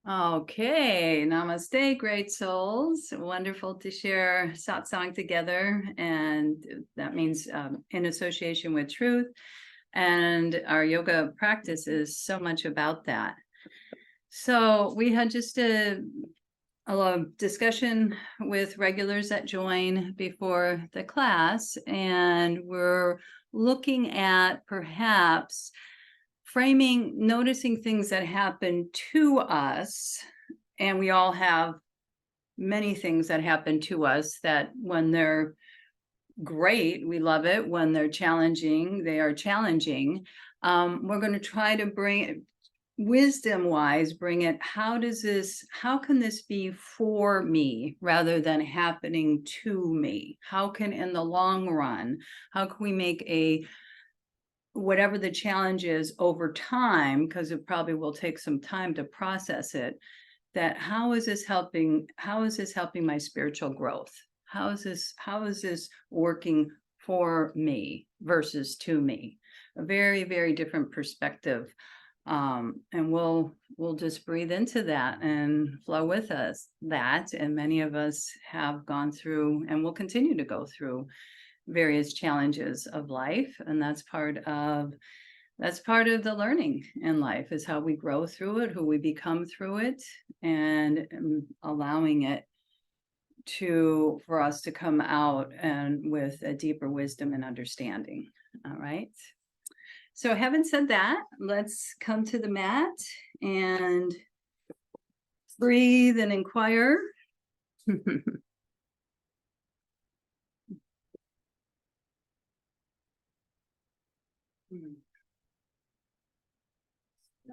Okay, namaste, great souls. Wonderful to share satsang together, and that means in association with truth. And our yoga practice is so much about that. So we had just a lot of discussion with regulars that join before the class, and we're looking at perhaps noticing things that happen to us. And we all have many things that happen to us that when they're great, we love it. When they're challenging, they are challenging. We're going to try to bring wisdom wise, bring it. How can this be for me rather than happening to me? How can, in the long run, how can we make whatever the challenge is over time, because it probably will take some time to process it, that how is this helping my spiritual growth? How is this working for me versus to me? A very, very different perspective. And we'll just breathe into that and flow with us that. And many of us have gone through and will continue to go through various challenges of life, and that's part of the learning in life, is how we grow through it, who we become through it, and allowing it for us to come out and with a deeper wisdom and understanding. All right, so having said that, let's come to the mat and breathe and inquire.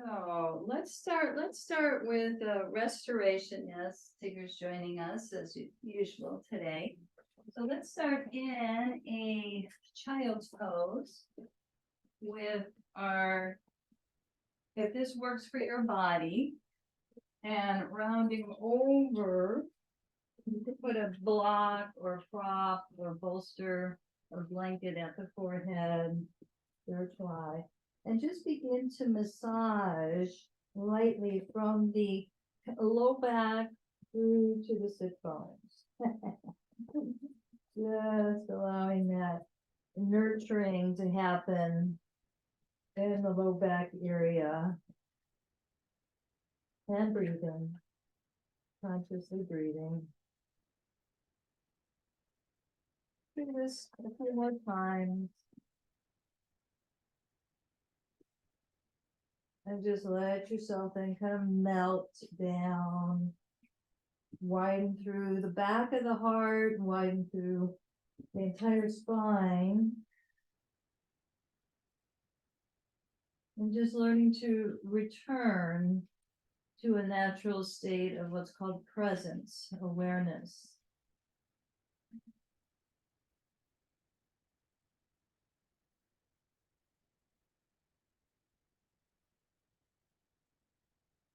So let's start with restoration. Yes, Tigger's joining us as usual today. So let's start in a child's pose with if this works for your body, and rounding over, you can put a block or prop or bolster or blanket at the forehead, spiritual eye. And just begin to massage lightly from the low back through to the sit bones. Just allowing that nurturing to happen in the low back area. And breathing, consciously breathing. Do this a few more times. And just let yourself then kind of melt down, widen through the back of the heart, widen through the entire spine. And just learning to return to a natural state of what's called presence, awareness.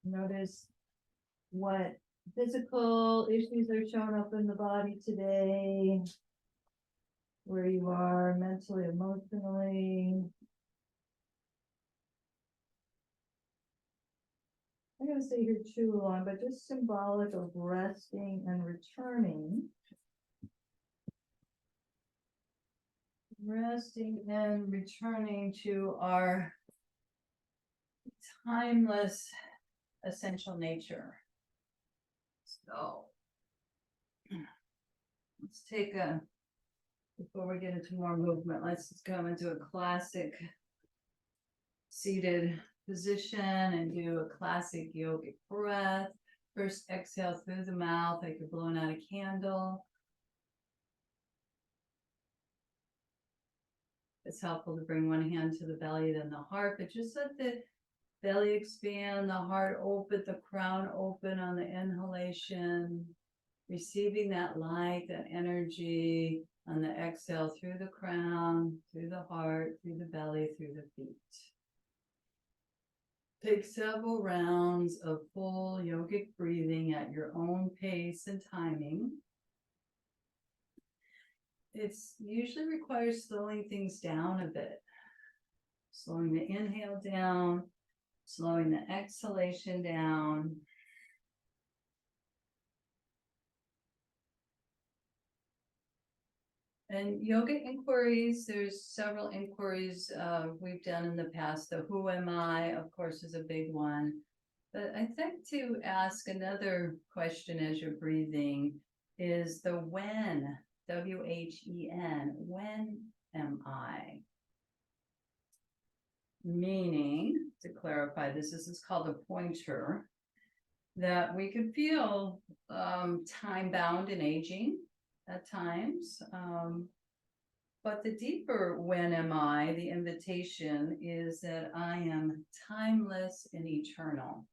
Notice what physical issues are showing up in the body today, where you are mentally, emotionally. I'm going to stay here too long, but just symbolic of resting and returning. Resting and returning to our timeless essential nature. So let's take before we get into more movement, let's just come into a classic seated position and do a classic yogic breath. First, exhale through the mouth like you're blowing out a candle. It's helpful to bring one hand to the belly, then the heart, but just let the belly expand, the heart open, the crown open on the inhalation, receiving that light, that energy on the exhale through the crown, through the heart, through the belly, through the feet. Take several rounds of full yogic breathing at your own pace and timing. It usually requires slowing things down a bit. Slowing the inhale down, slowing the exhalation down. And yoga inquiries, there's several inquiries we've done in the past. The who am I, of course, is a big one. But I think to ask another question as you're breathing is the when, W-H-E-N, when am I? Meaning, to clarify this is called a pointer, that we can feel time-bound and aging at times. But the deeper when am I, the invitation is that I am timeless and eternal.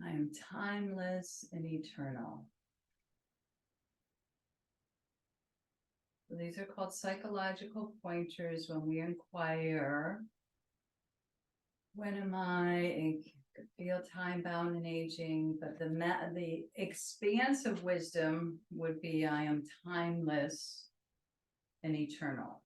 I am timeless and eternal. So these are called psychological pointers when we inquire, when am I? Feel time bound and aging, but the expansive wisdom would be I am timeless and eternal.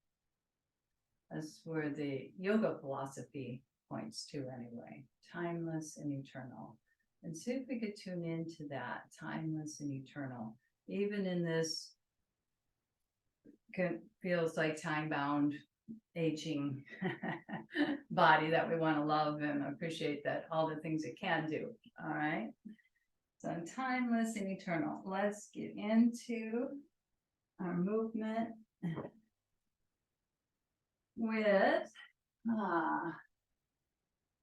That's where the yoga philosophy points to anyway, timeless and eternal. And see if we could tune into that, timeless and eternal. Even in this feels like time bound aging body that we want to love and appreciate, that all the things it can do. All right, so I'm timeless and eternal. Let's get into our movement with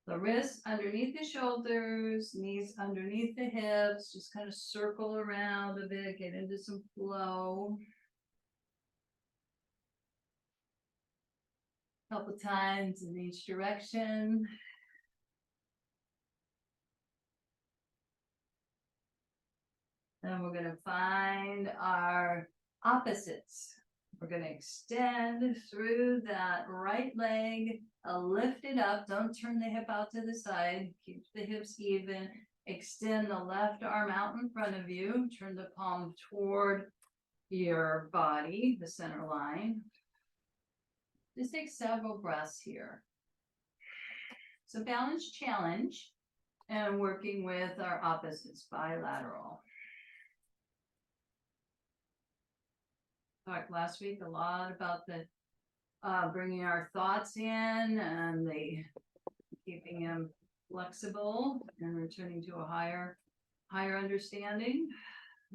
the wrists underneath the shoulders, knees underneath the hips. Just kind of circle around a bit, get into some flow. Couple times in each direction. Then we're going to find our opposites. We're going to extend through that right leg, lift it up. Don't turn the hip out to the side. Keep the hips even. Extend the left arm out in front of you. Turn the palm toward your body, the center line. Just take several breaths here. So balance challenge and working with our opposites, bilateral. Talked last week a lot about the bringing our thoughts in and keeping them flexible and returning to a higher understanding.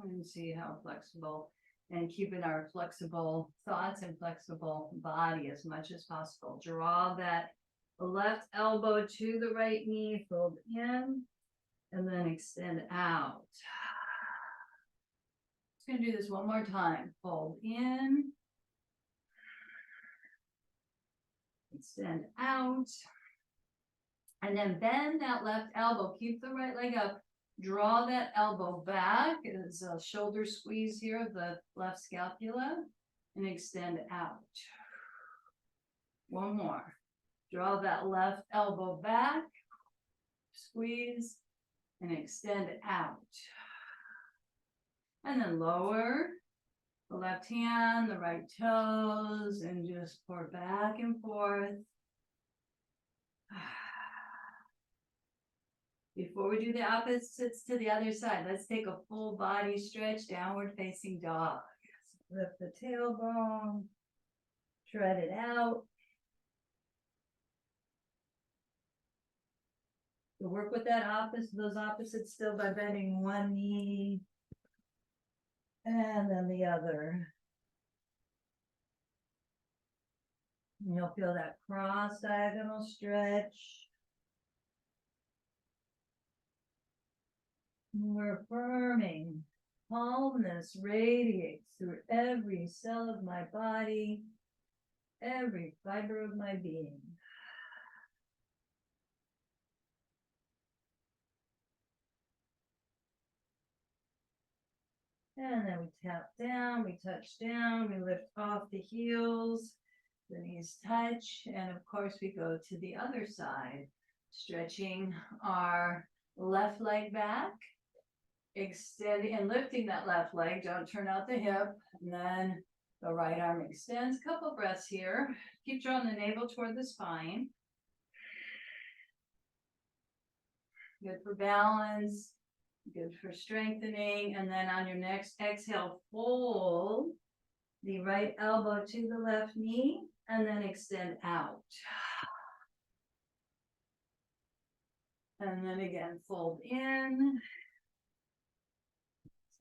And see how flexible, and keeping our flexible thoughts and flexible body as much as possible. Draw that left elbow to the right knee, fold in, and then extend out. Just going to do this one more time. Fold in, extend out, and then bend that left elbow. Keep the right leg up. Draw that elbow back as a shoulder squeeze here of the left scapula, and extend out. One more. Draw that left elbow back, squeeze, and extend out. And then lower the left hand, the right toes, and just pour back and forth. Before we do the opposites to the other side, let's take a full body stretch, downward facing dog. Lift the tailbone, tread it out. So work with those opposites still by bending one knee and then the other. And you'll feel that cross diagonal stretch. We're affirming calmness radiates through every cell of my body, every fiber of my being. And then we tap down, we touch down, we lift off the heels, the knees touch, and of course we go to the other side, stretching our left leg back, extending and lifting that left leg. Don't turn out the hip. And then the right arm extends. Couple breaths here. Keep drawing the navel toward the spine. Good for balance. Good for strengthening. And then on your next exhale, fold the right elbow to the left knee, and then extend out. And then again, fold in.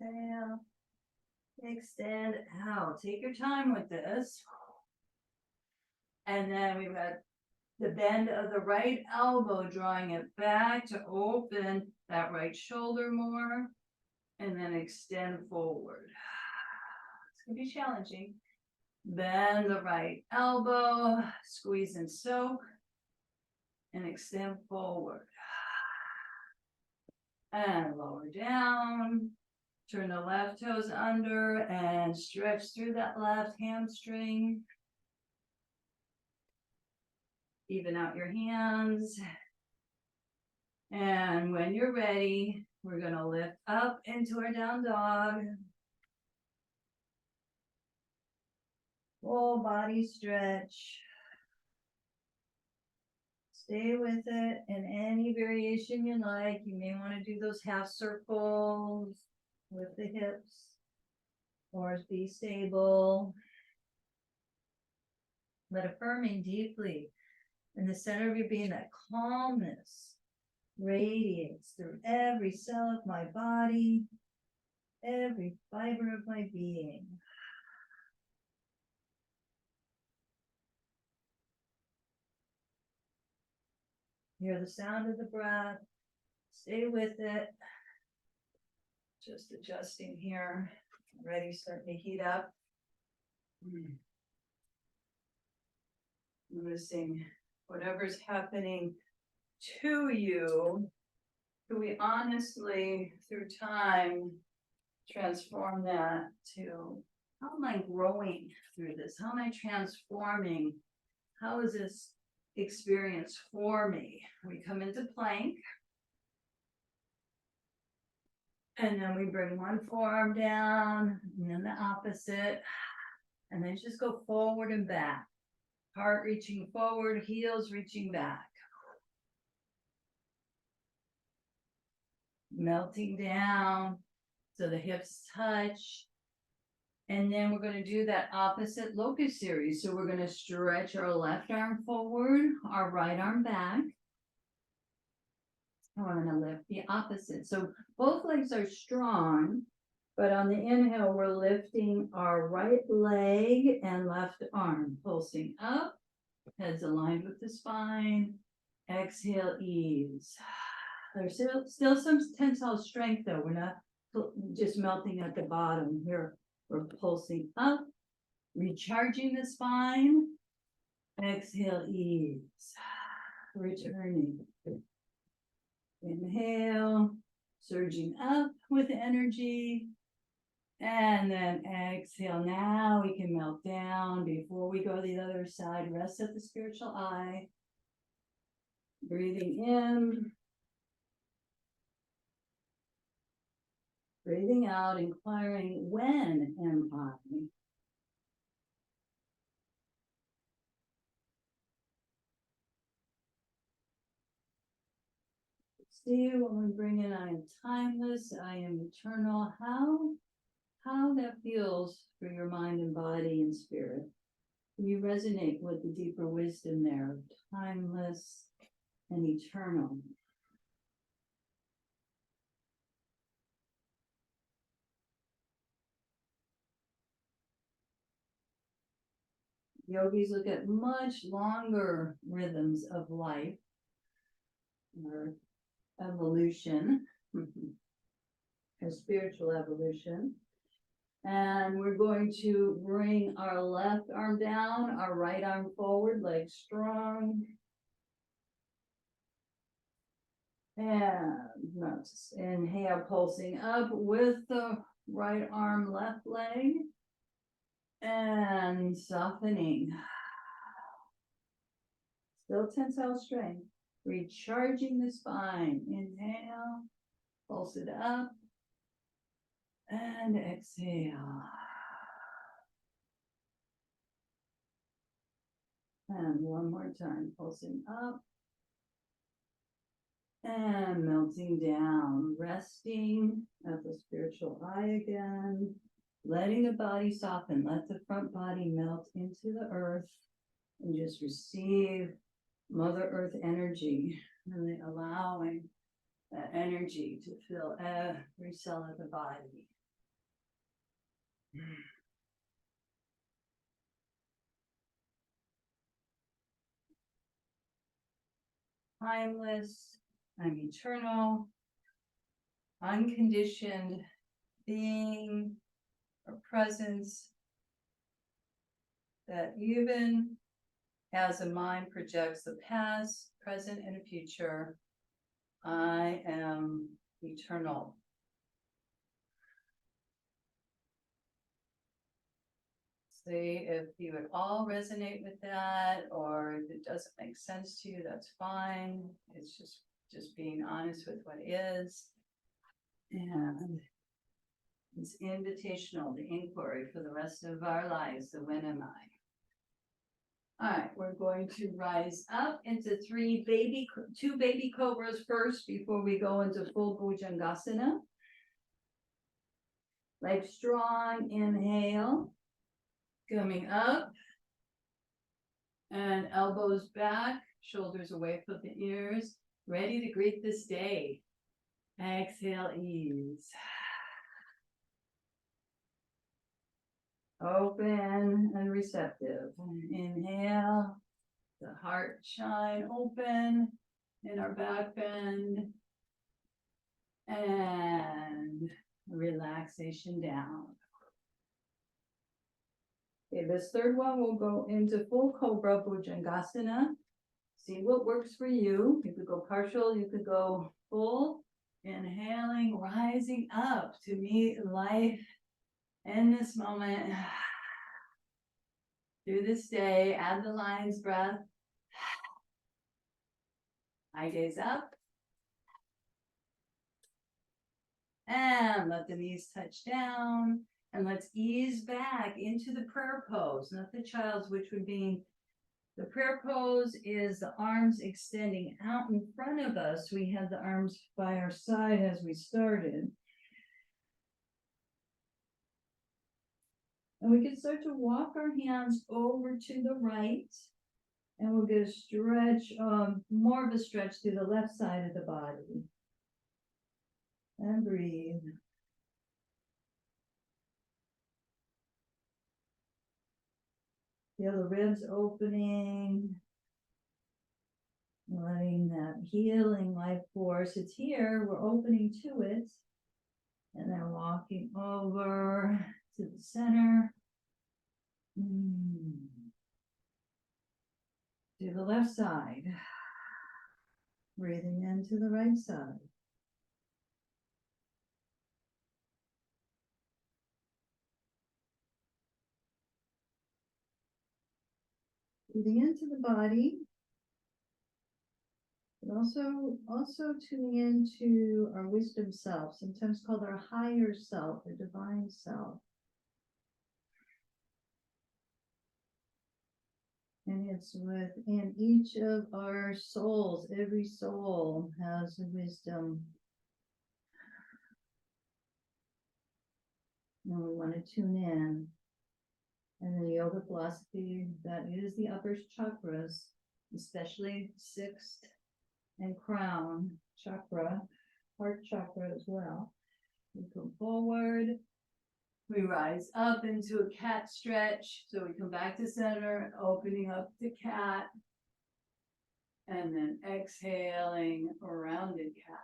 Exhale. Extend out. Take your time with this. And then we've got the bend of the right elbow, drawing it back to open that right shoulder more. And then extend forward. It's going to be challenging. Bend the right elbow, squeeze and soak, and extend forward. And lower down. Turn the left toes under and stretch through that left hamstring. Even out your hands. And when you're ready, we're going to lift up into our down dog. Full body stretch. Stay with it in any variation you like. You may want to do those half circles with the hips, or be stable. But affirming deeply in the center of your being, that calmness radiates through every cell of my body, every fiber of my being. Hear the sound of the breath. Stay with it. Just adjusting here. Already starting to heat up. Noticing whatever's happening to you. Can we honestly, through time, transform that to, how am I growing through this? How am I transforming? How is this experience for me? We come into plank. And then we bring one forearm down, and then the opposite. And then just go forward and back. Heart reaching forward, heels reaching back. Melting down so the hips touch. And then we're going to do that opposite locust series. So we're going to stretch our left arm forward, our right arm back. And we're going to lift the opposite. So both legs are strong, but on the inhale, we're lifting our right leg and left arm, pulsing up, heads aligned with the spine. Exhale, ease. There's still some tensile strength though. We're not just melting at the bottom here. We're pulsing up, recharging the spine. Exhale, ease. Returning. Inhale, surging up with energy. And then exhale. Now we can melt down. Before we go to the other side, rest at the spiritual eye. Breathing in. Breathing out, inquiring, when am I? See, when we bring in, I am timeless, I am eternal. How that feels for your mind and body and spirit. You resonate with the deeper wisdom there, timeless and eternal. Yogis look at much longer rhythms of life, or evolution, or spiritual evolution. And we're going to bring our left arm down, our right arm forward, legs strong. And let's inhale, pulsing up with the right arm, left leg. And softening. Still tensile strength. Recharging the spine. Inhale. Pulse it up. And exhale. And one more time. Pulsing up. And melting down. Resting at the spiritual eye again. letting the body soften. Let the front body melt into the earth and just receive Mother Earth energy, really allowing that energy to fill every cell of the body. Timeless, I'm eternal, unconditioned being or presence that even as a mind projects the past, present, and future, I am eternal. See if you would all resonate with that, or if it doesn't make sense to you, that's fine. It's just being honest with what is. And it's invitational, the inquiry for the rest of our lives, the when am I? All right, we're going to rise up into two baby cobras first before we go into full Bhujangasana. Legs strong, inhale. Coming up. And elbows back, shoulders away from the ears. Ready to greet this day. Exhale, ease. Open and receptive. Inhale, the heart shine open in our back bend. And relaxation down. Okay, this third one will go into full Cobra Bhujangasana. See what works for you. You could go partial, you could go full. Inhaling, rising up to meet life in this moment. Through this day, add the lion's breath. I gaze up. And let the knees touch down. And let's ease back into the prayer pose, not the child's, which would be the prayer pose is the arms extending out in front of us. We had the arms by our side as we started. And we can start to walk our hands over to the right. And we'll get a stretch, more of a stretch to the left side of the body. And breathe. Feel the ribs opening. Letting that healing life force. It's here. We're opening to it. And then walking over to the center. To the left side. Breathing into the right side. Breathing into the body. But also tuning into our wisdom self, sometimes called our higher self, or divine self. And it's within each of our souls. Every soul has a wisdom. And we want to tune in. And in the yoga philosophy, that is the upper chakras, especially sixth and crown chakra, heart chakra as well. We come forward. We rise up into a cat stretch. So we come back to center, opening up the cat. And then exhaling, rounded cat.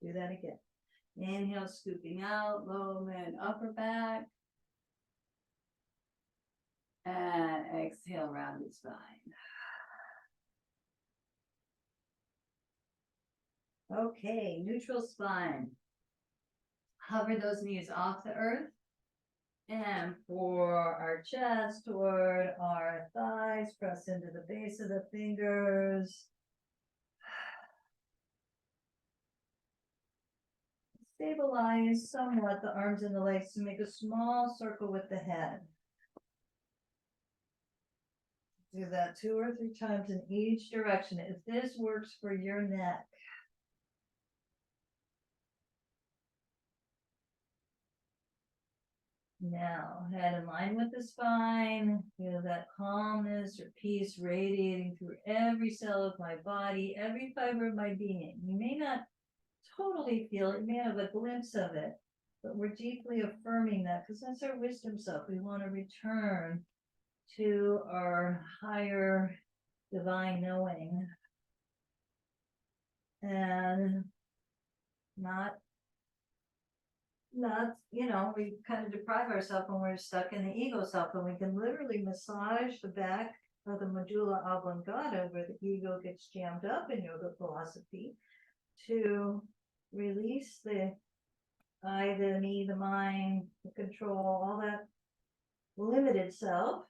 Do that again. Inhale, scooping out, low mid, upper back. And exhale, rounded spine. Okay, neutral spine. Hover those knees off the earth. And for our chest, toward our thighs, press into the base of the fingers. Stabilize somewhat the arms and the legs to make a small circle with the head. Do that 2 or 3 times in each direction. If this works for your neck. Now, head in line with the spine. Feel that calmness or peace radiating through every cell of my body, every fiber of my being. You may not totally feel it, you may have a glimpse of it, but we're deeply affirming that because that's our wisdom self. We want to return to our higher divine knowing and not, we kind of deprive ourselves when we're stuck in the ego self, and we can literally massage the back of the medulla oblongata where the ego gets jammed up in yoga philosophy to release the I, the me, the mind, the control, all that limited self.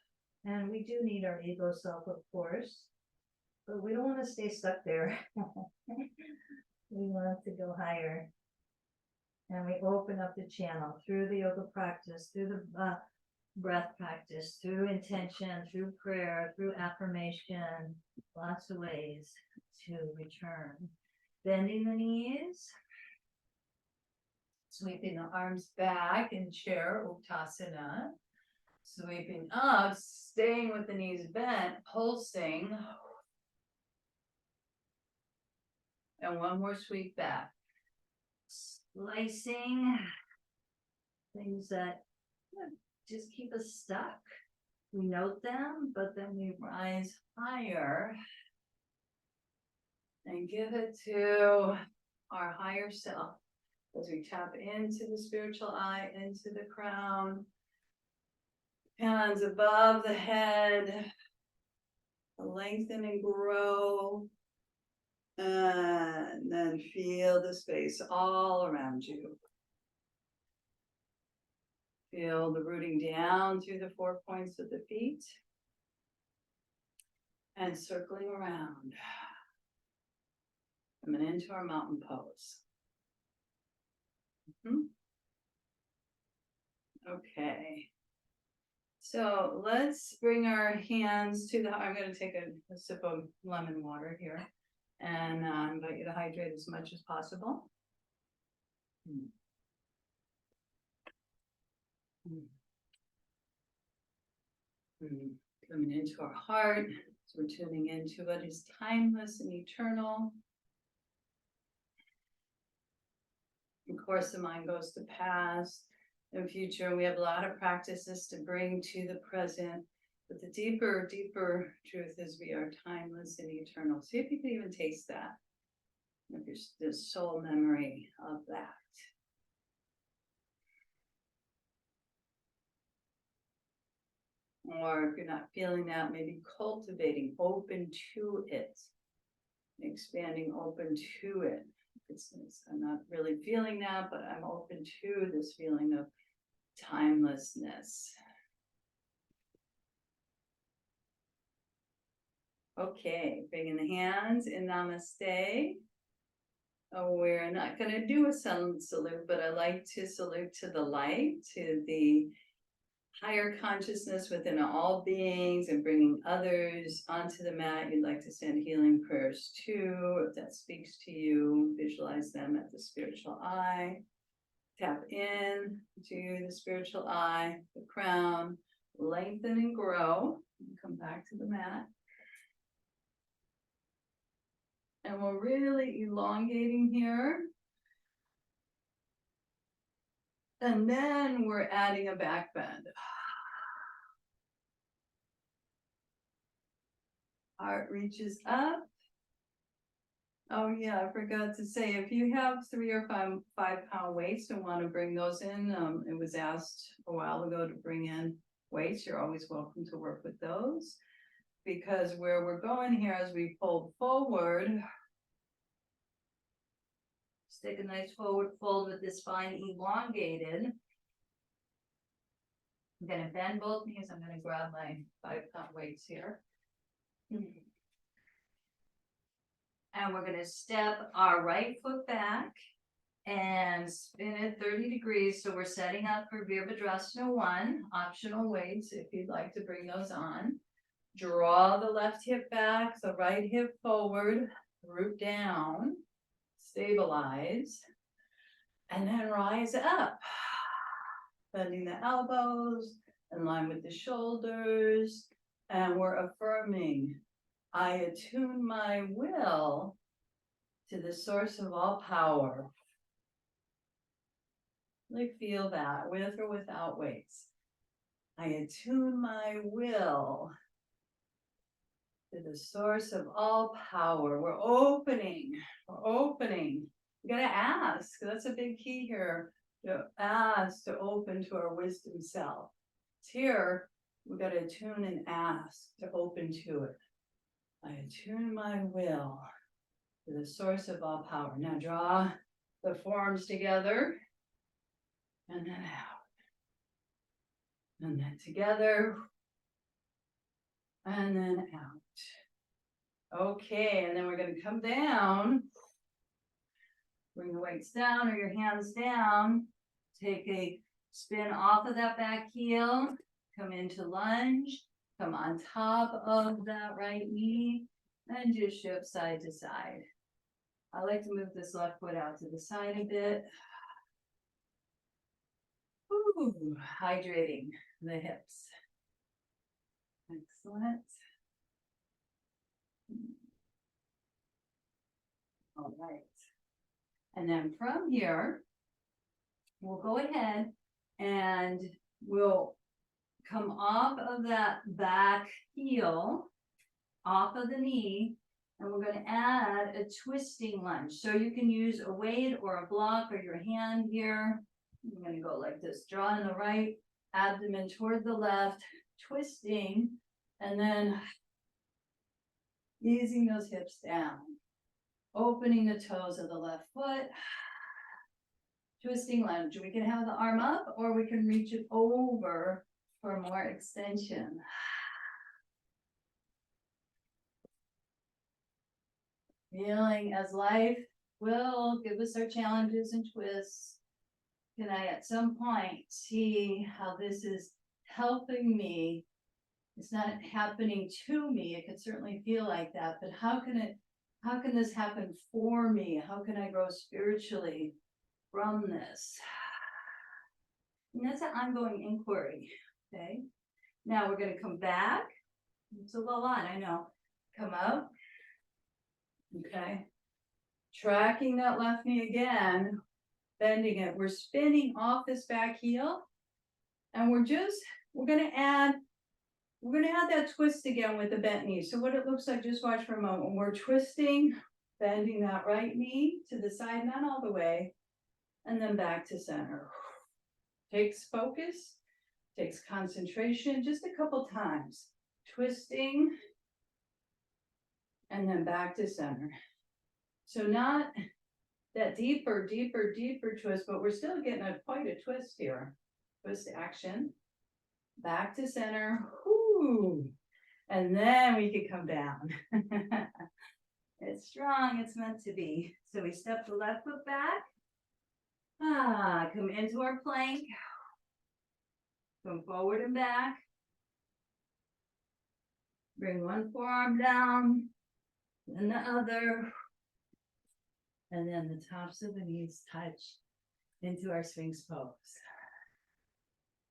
And we do need our ego self, of course, but we don't want to stay stuck there. We want to go higher. And we open up the channel through the yoga practice, through the breath practice, through intention, through prayer, through affirmation, lots of ways to return. Bending the knees. Sweeping the arms back in chair, Uttasana. Sweeping up, staying with the knees bent, pulsing. And one more sweep back. Slicing things that just keep us stuck. We note them, but then we rise higher and give it to our higher self as we tap into the spiritual eye, into the crown, hands above the head, lengthen and grow, and then feel the space all around you. Feel the rooting down through the 4 points of the feet and circling around. Coming into our mountain pose. Okay. So let's bring our hands to the, I'm going to take a sip of lemon water here and invite you to hydrate as much as possible. Coming into our heart, so we're tuning into what is timeless and eternal. Of course, the mind goes to past and future, and we have a lot of practices to bring to the present. But the deeper truth is we are timeless and eternal. See if you can even taste that. If there's this soul memory of that. Or if you're not feeling that, maybe cultivating, open to it. Expanding open to it. I'm not really feeling that, but I'm open to this feeling of timelessness. Okay, bringing the hands in Namaste. Oh, we're not going to do a sun salute, but I like to salute to the light, to the higher consciousness within all beings, and bringing others onto the mat. You'd like to send healing prayers to, if that speaks to you, visualize them at the spiritual eye. Tap in to the spiritual eye, the crown, lengthen and grow, and come back to the mat. And we're really elongating here. And then we're adding a back bend. Heart reaches up. Oh yeah, I forgot to say, if you have 3 or 5 pound weights and want to bring those in, it was asked a while ago to bring in weights. You're always welcome to work with those, because where we're going here as we fold forward, just take a nice forward fold with this spine elongated. I'm going to bend both knees. I'm going to grab my 5 pound weights here. And we're going to step our right foot back and spin it 30 degrees. So we're setting up for Virabhadrasana 1, optional weights if you'd like to bring those on. Draw the left hip back, the right hip forward, root down, stabilize, and then rise up. bending the elbows in line with the shoulders, and we're affirming, I attune my will to the source of all power. Like feel that with or without weights. I attune my will to the source of all power. We're opening. You gotta ask. That's a big key here. To ask to open to our wisdom self. It's here. We gotta attune and ask to open to it. I attune my will to the source of all power. Now draw the forearms together and then out. And then together and then out. Okay, and then we're going to come down. Bring the weights down or your hands down. Take a spin off of that back heel. Come into lunge. Come on top of that right knee. And just shift side to side. I like to move this left foot out to the side a bit. Ooh, hydrating the hips. Excellent. All right. And then from here, we'll go ahead and we'll come off of that back heel, off of the knee, and we're going to add a twisting lunge. So you can use a weight or a block or your hand here. I'm going to go like this, draw in the right abdomen toward the left, twisting, and then easing those hips down, opening the toes of the left foot, twisting lunge. We can have the arm up or we can reach it over for more extension. Feeling as life will give us our challenges and twists. Can I at some point see how this is helping me? It's not happening to me. It could certainly feel like that, but how can this happen for me? How can I grow spiritually from this? And that's an ongoing inquiry. Okay. Now we're going to come back. It's a little on, I know. Come up. Okay. Tracking that left knee again. Bending it. We're spinning off this back heel. And we're going to add that twist again with the bent knee. So what it looks like, just watch for a moment. When we're twisting, bending that right knee to the side, not all the way, and then back to center. Takes focus, takes concentration, just a couple times. Twisting, and then back to center. So not that deeper twist, but we're still getting quite a twist here. Twist action, back to center, whoo, and then we can come down. It's strong, it's meant to be. So we step the left foot back, come into our plank, come forward and back, bring one forearm down, then the other, and then the tops of the knees touch into our Sphinx pose.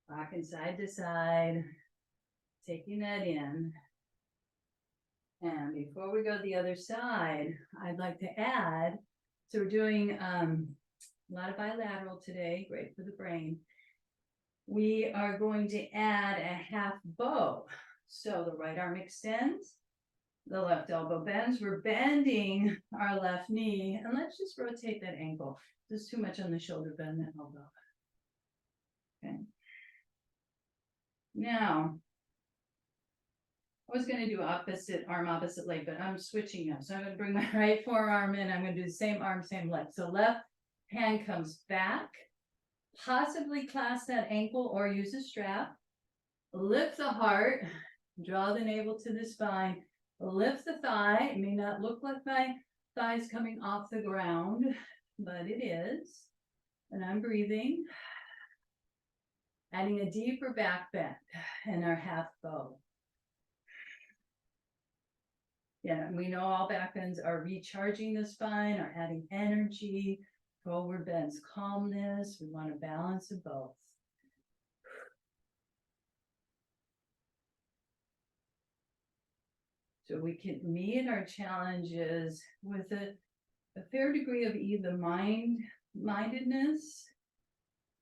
Rocking side to side, taking that in. And before we go to the other side, I'd like to add, so we're doing a lot of bilateral today, great for the brain. We are going to add a half bow. So the right arm extends, the left elbow bends. We're bending our left knee, and let's just rotate that ankle. There's too much on the shoulder, bend that elbow. Okay. Now, I was going to do opposite arm, opposite leg, but I'm switching now. So I'm going to bring my right forearm in. I'm going to do the same arm, same leg. So left hand comes back, possibly clasp that ankle or use a strap. Lift the heart, draw the navel to the spine, lift the thigh. It may not look like my thigh is coming off the ground, but it is. And I'm breathing. Adding a deeper back bend and our half bow. Yeah, we know all back bends are recharging the spine, are adding energy. Forward bends, calmness. We want a balance of both. So we can meet our challenges with a fair degree of even mindedness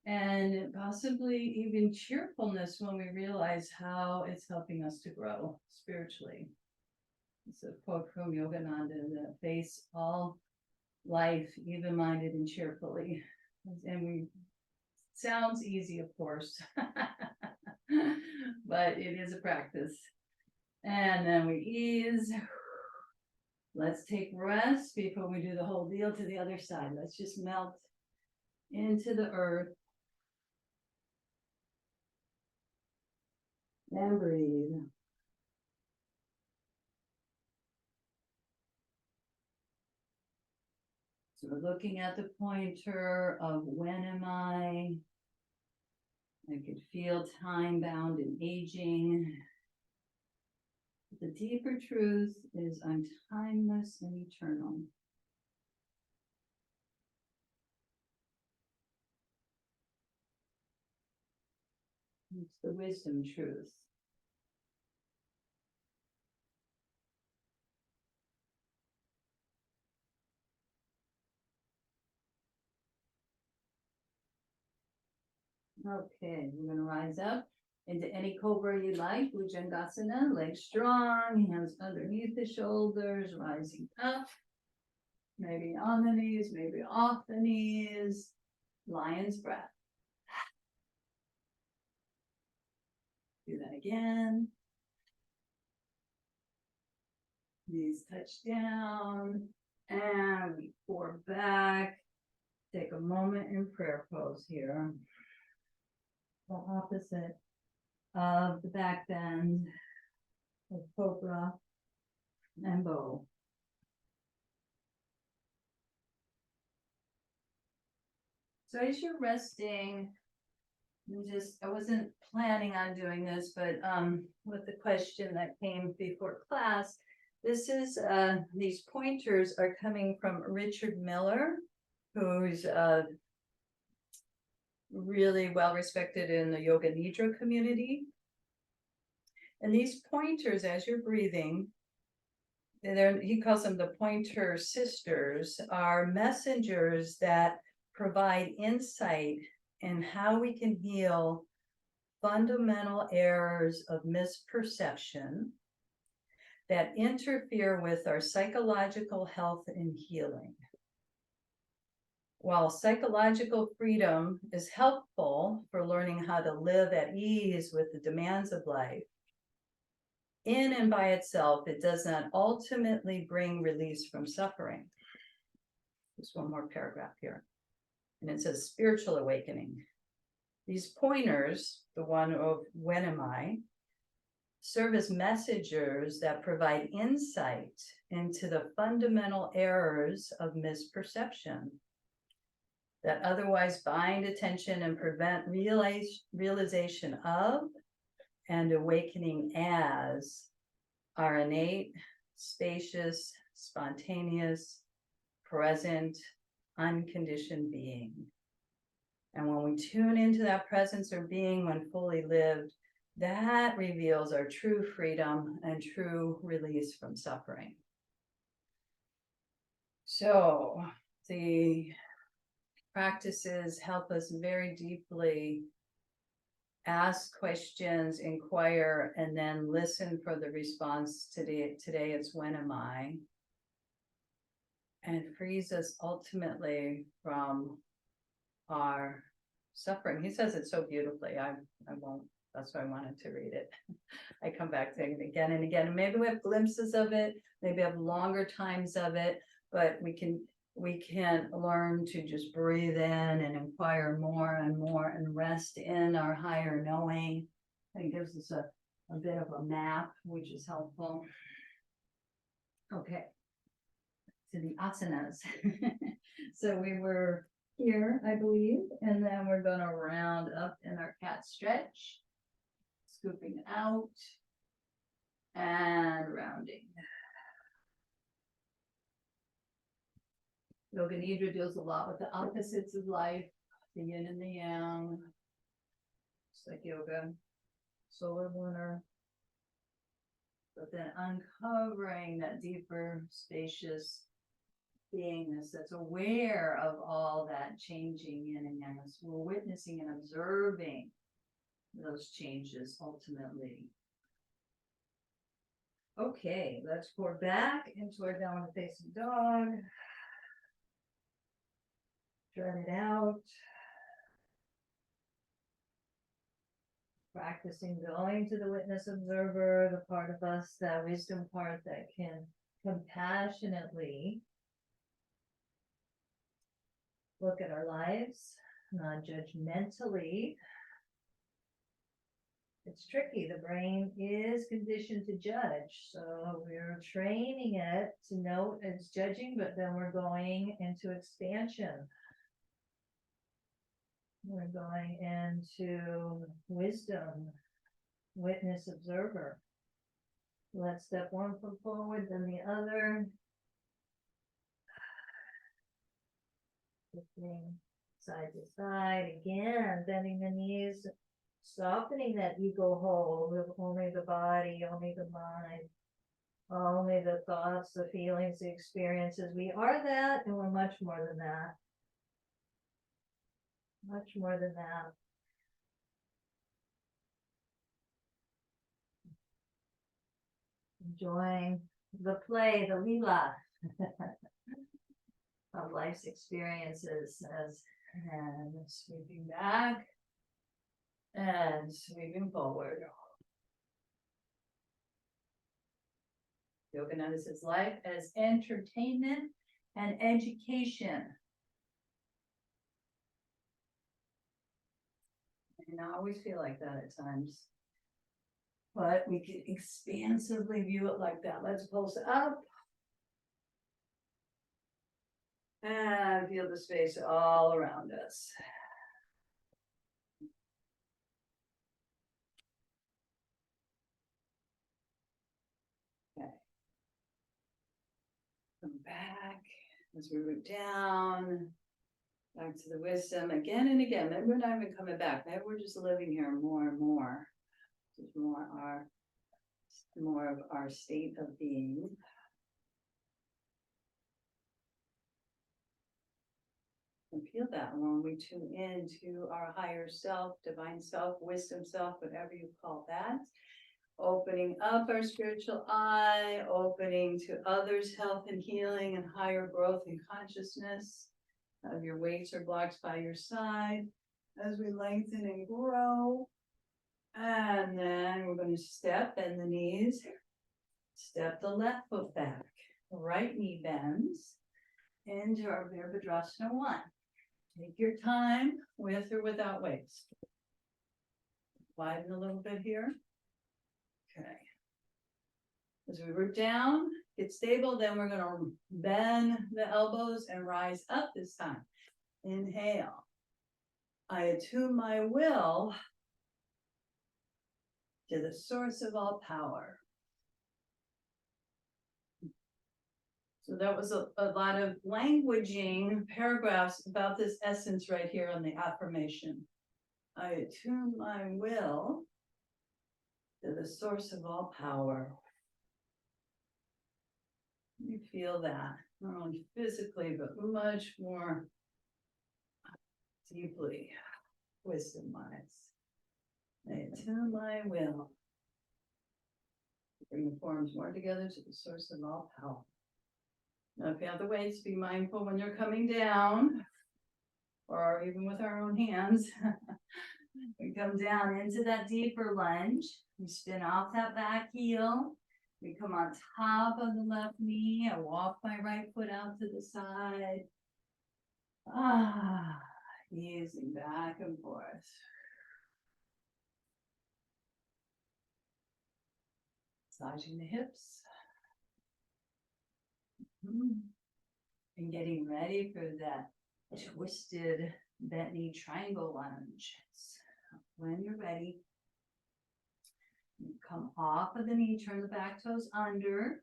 and possibly even cheerfulness when we realize how it's helping us to grow spiritually. It's a quote from Yogananda that face all life even-minded and cheerfully. And sounds easy, of course, but it is a practice. And then we ease. Let's take rest before we do the whole deal to the other side. Let's just melt into the earth and breathe. So we're looking at the pointer of when am I? I could feel time bound and aging. The deeper truth is I'm timeless and eternal. It's the wisdom truth. Okay, we're going to rise up into any cobra you like. Bhujangasana, legs strong, hands underneath the shoulders, rising up. Maybe on the knees, maybe off the knees. Lion's breath. Do that again. Knees touch down. And we pour back. Take a moment in prayer pose here. The opposite of the back bend of cobra and bow. So as you're resting, I wasn't planning on doing this, but with the question that came before class, this is these pointers are coming from Richard Miller, who's really well respected in the Yoga Nidra community. And these pointers, as you're breathing, he calls them the pointer sisters, are messengers that provide insight in how we can heal fundamental errors of misperception that interfere with our psychological health and healing. While psychological freedom is helpful for learning how to live at ease with the demands of life, in and by itself, it does not ultimately bring release from suffering. Just one more paragraph here. And it says spiritual awakening. These pointers, the one of when am I, serve as messengers that provide insight into the fundamental errors of misperception that otherwise bind attention and prevent realization of and awakening as our innate, spacious, spontaneous, present, unconditioned being. And when we tune into that presence or being when fully lived, that reveals our true freedom and true release from suffering. So the practices help us very deeply ask questions, inquire, and then listen for the response. Today it's when am I? And frees us ultimately from our suffering. He says it so beautifully. I won't, that's why I wanted to read it. I come back to it again and again. And maybe we have glimpses of it, maybe have longer times of it, but we can learn to just breathe in and inquire more and more and rest in our higher knowing. It gives us a bit of a map, which is helpful. Okay, to the asanas. So we were here, I believe, and then we're going to round up in our cat stretch, scooping out and rounding. Yoga Nidra deals a lot with the opposites of life, the yin and the yang. It's like yoga, solar, lunar. but then uncovering that deeper, spacious beingness that's aware of all that changing in and as we're witnessing and observing those changes ultimately. Okay, let's pour back into our downward facing dog. Drum it out. Practicing going to the witness observer, the part of us, that wisdom part that can compassionately look at our lives, non-judgmentally. It's tricky. The brain is conditioned to judge. So we're training it to know it's judging, but then we're going into expansion. We're going into wisdom, witness, observer. Let step one come forward, then the other. Lifting side to side, again, bending the knees, softening that ego hold of only the body, only the mind, only the thoughts, the feelings, the experiences. We are that, and we're much more than that. Much more than that. Enjoying the play, the lila of life's experiences and sweeping back and sweeping forward. Yogananda says life as entertainment and education. And I always feel like that at times. But we can expansively view it like that. Let's pulse up. And feel the space all around us. Okay. Come back as we root down. Back to the wisdom again and again. Maybe we're not even coming back. Maybe we're just living here more and more. Just more of our state of being. And feel that when we tune into our higher self, divine self, wisdom self, whatever you call that. Opening up our spiritual eye, opening to others' health and healing and higher growth and consciousness. Have your weights or blocks by your side as we lengthen and grow. And then we're going to step, bend the knees, step the left foot back, right knee bends into our Virabhadrasana 1. Take your time with or without weights. Widen a little bit here. Okay. As we root down, get stable, then we're going to bend the elbows and rise up this time. Inhale. I attune my will to the source of all power. So that was a lot of languaging paragraphs about this essence right here on the affirmation. I attune my will to the source of all power. You feel that, not only physically, but much more deeply, wisdom-wise. I attune my will. Bring the forms more together to the source of all power. Now, if you have the weights, be mindful when you're coming down, or even with our own hands. We come down into that deeper lunge. We spin off that back heel. We come on top of the left knee. I walk my right foot out to the side. Easing back and forth. Massaging the hips. And getting ready for that twisted bent knee triangle lunge. So when you're ready, you come off of the knee, turn the back toes under.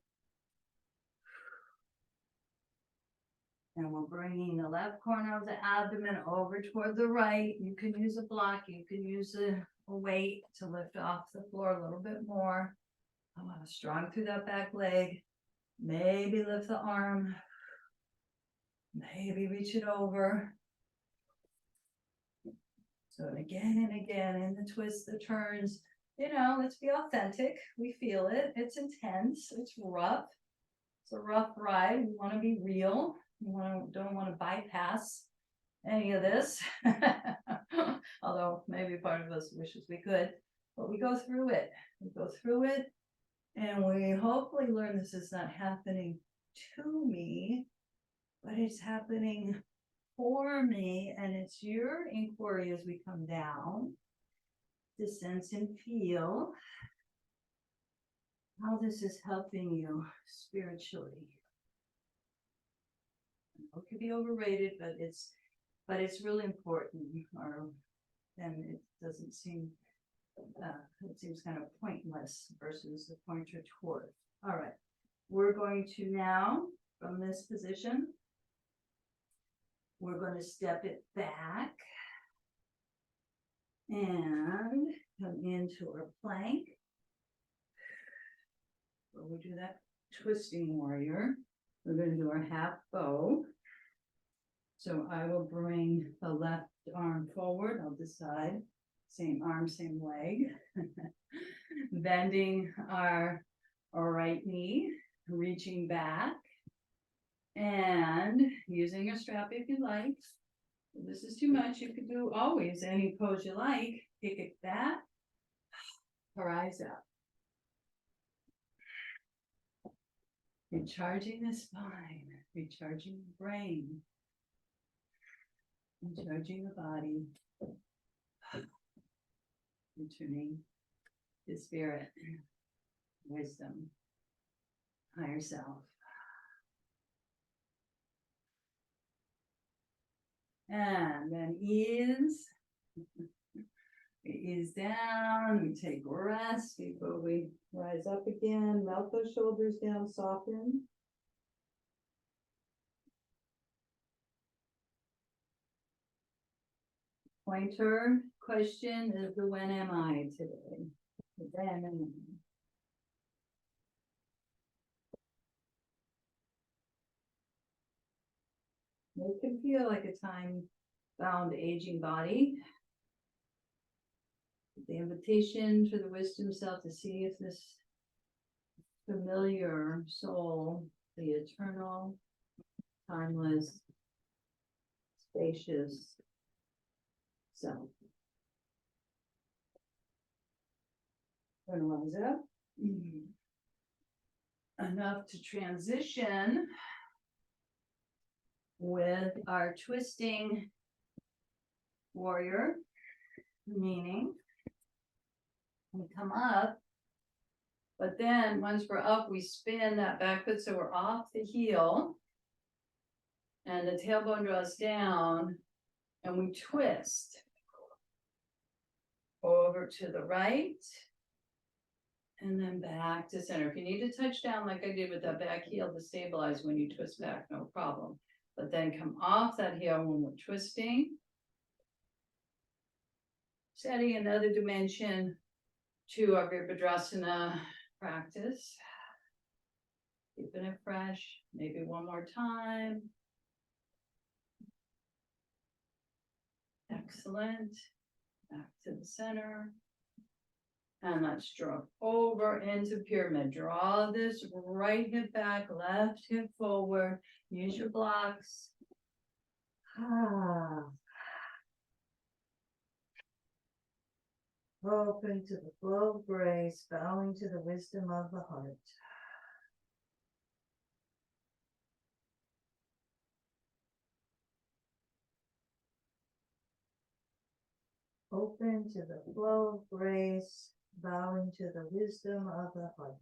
And we're bringing the left corner of the abdomen over toward the right. You can use a block, you can use a weight to lift off the floor a little bit more. Strong through that back leg. Maybe lift the arm. Maybe reach it over. So again and again in the twists, the turns, let's be authentic. We feel it. It's intense. It's rough. It's a rough ride. We want to be real. Don't want to bypass any of this. Although maybe part of us wishes we could, but we go through it. We go through it, and we hopefully learn this is not happening to me, but it's happening for me. And it's your inquiry as we come down to sense and feel how this is helping you spiritually. It could be overrated, but it's really important, and it doesn't seem, it seems kind of pointless versus the pointer toward. All right, we're going to now, from this position, we're going to step it back and come into our plank, where we do that twisting warrior. We're going to do our half bow. So I will bring the left arm forward. I'll decide, same arm, same leg. Bending our right knee, reaching back, and using a strap if you like. If this is too much, you could do always any pose you like. Kick it back, rise up. Recharging the spine, recharging the brain, recharging the body, returning to spirit, wisdom, higher self. And then ease down. We take rest before we rise up again. Melt those shoulders down, soften. Pointer question is the when am I today? When am I? It can feel like a time-bound aging body. The invitation for the wisdom self to see if this familiar soul, the eternal, timeless, spacious self. Going to rise up. Enough to transition with our twisting warrior, meaning we come up, but then once we're up, we spin that back foot so we're off the heel, and the tailbone draws down, and we twist over to the right, and then back to center. If you need to touch down like I did with that back heel to stabilize when you twist back, no problem. But then come off that heel when we're twisting. Setting another dimension to our Virabhadrasana practice. Keeping it fresh. Maybe one more time. Excellent. Back to the center. And let's drop over into pyramid. Draw this right hip back, left hip forward. Use your blocks. Open to the flow of grace, bowing to the wisdom of the heart. Open to the flow of grace, bowing to the wisdom of the heart.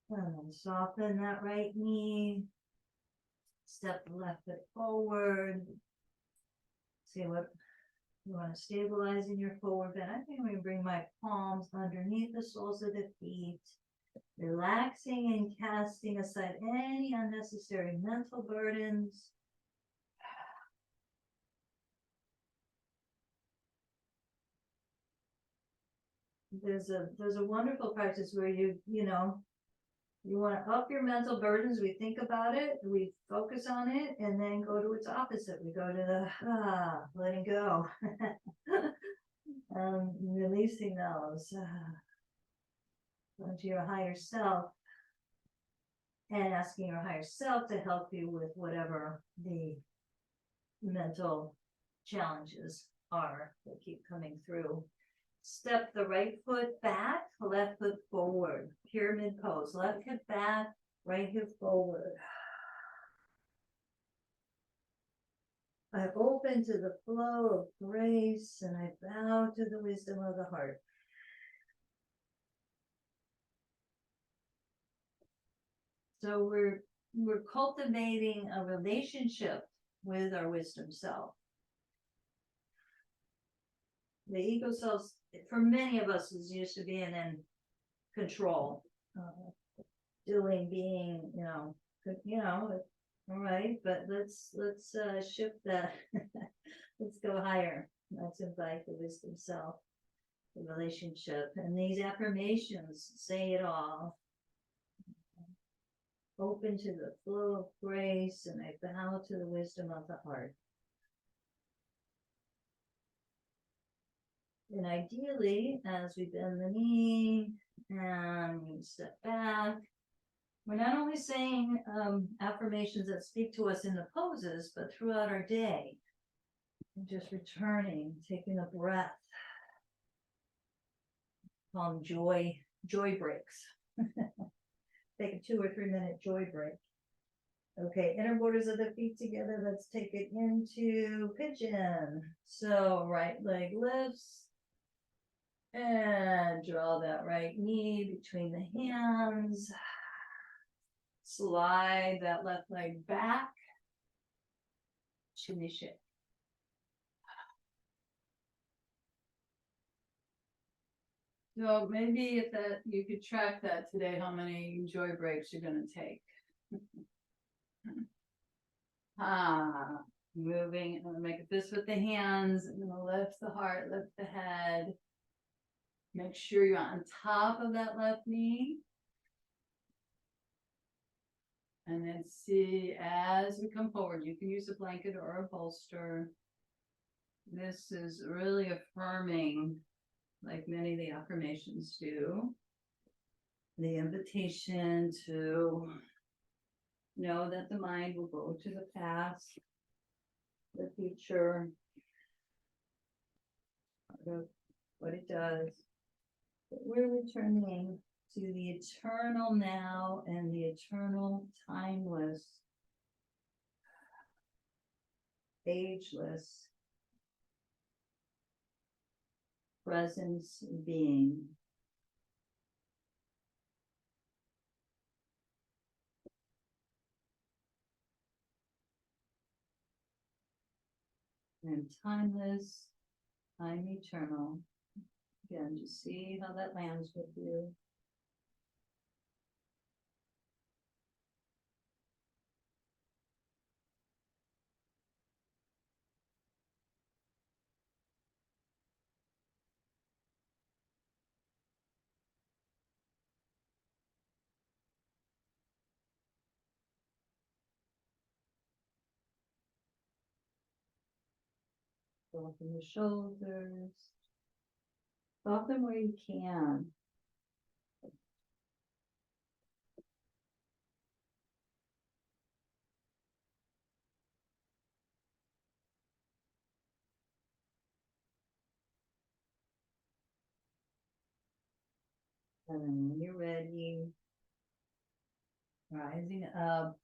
And then soften that right knee. Step the left foot forward. See what You want to stabilize in your forward bend. I think I'm going to bring my palms underneath the soles of the feet, relaxing and casting aside any unnecessary mental burdens. There's a wonderful practice where you want to up your mental burdens. We think about it, we focus on it, and then go to its opposite. We go to the letting go, releasing those onto your higher self, and asking your higher self to help you with whatever the mental challenges are that keep coming through. Step the right foot back, left foot forward. Pyramid pose. Left hip back, right hip forward. I open to the flow of grace and I bow to the wisdom of the heart. So we're cultivating a relationship with our wisdom self. The ego self, for many of us, is used to being in control, doing, being, all right. But let's shift that. Let's go higher. Let's invite the wisdom self, the relationship, and these affirmations. Say it all. Open to the flow of grace, and I bow to the wisdom of the heart. And ideally, as we bend the knee and we step back, we're not only saying affirmations that speak to us in the poses, but throughout our day. Just returning, taking a breath. Call them joy breaks. Take a 2 or 3 minute joy break. Okay, inner borders of the feet together. Let's take it into pigeon. So right leg lifts. And draw that right knee between the hands. Slide that left leg back. Shimmy shake. So maybe if that you could track that today, how many joy breaks you're going to take. Moving. I'm going to make a fist with the hands. I'm going to lift the heart, lift the head. Make sure you're on top of that left knee. And then see, as we come forward, you can use a blanket or a bolster. This is really affirming, like many of the affirmations do. The invitation to know that the mind will go to the past, the future, what it does. But we're returning to the eternal now and the eternal, timeless, ageless presence being. And timeless, I'm eternal. Again, just see how that lands with you. Soften the shoulders. Soften where you can. And then when you're ready, rising up.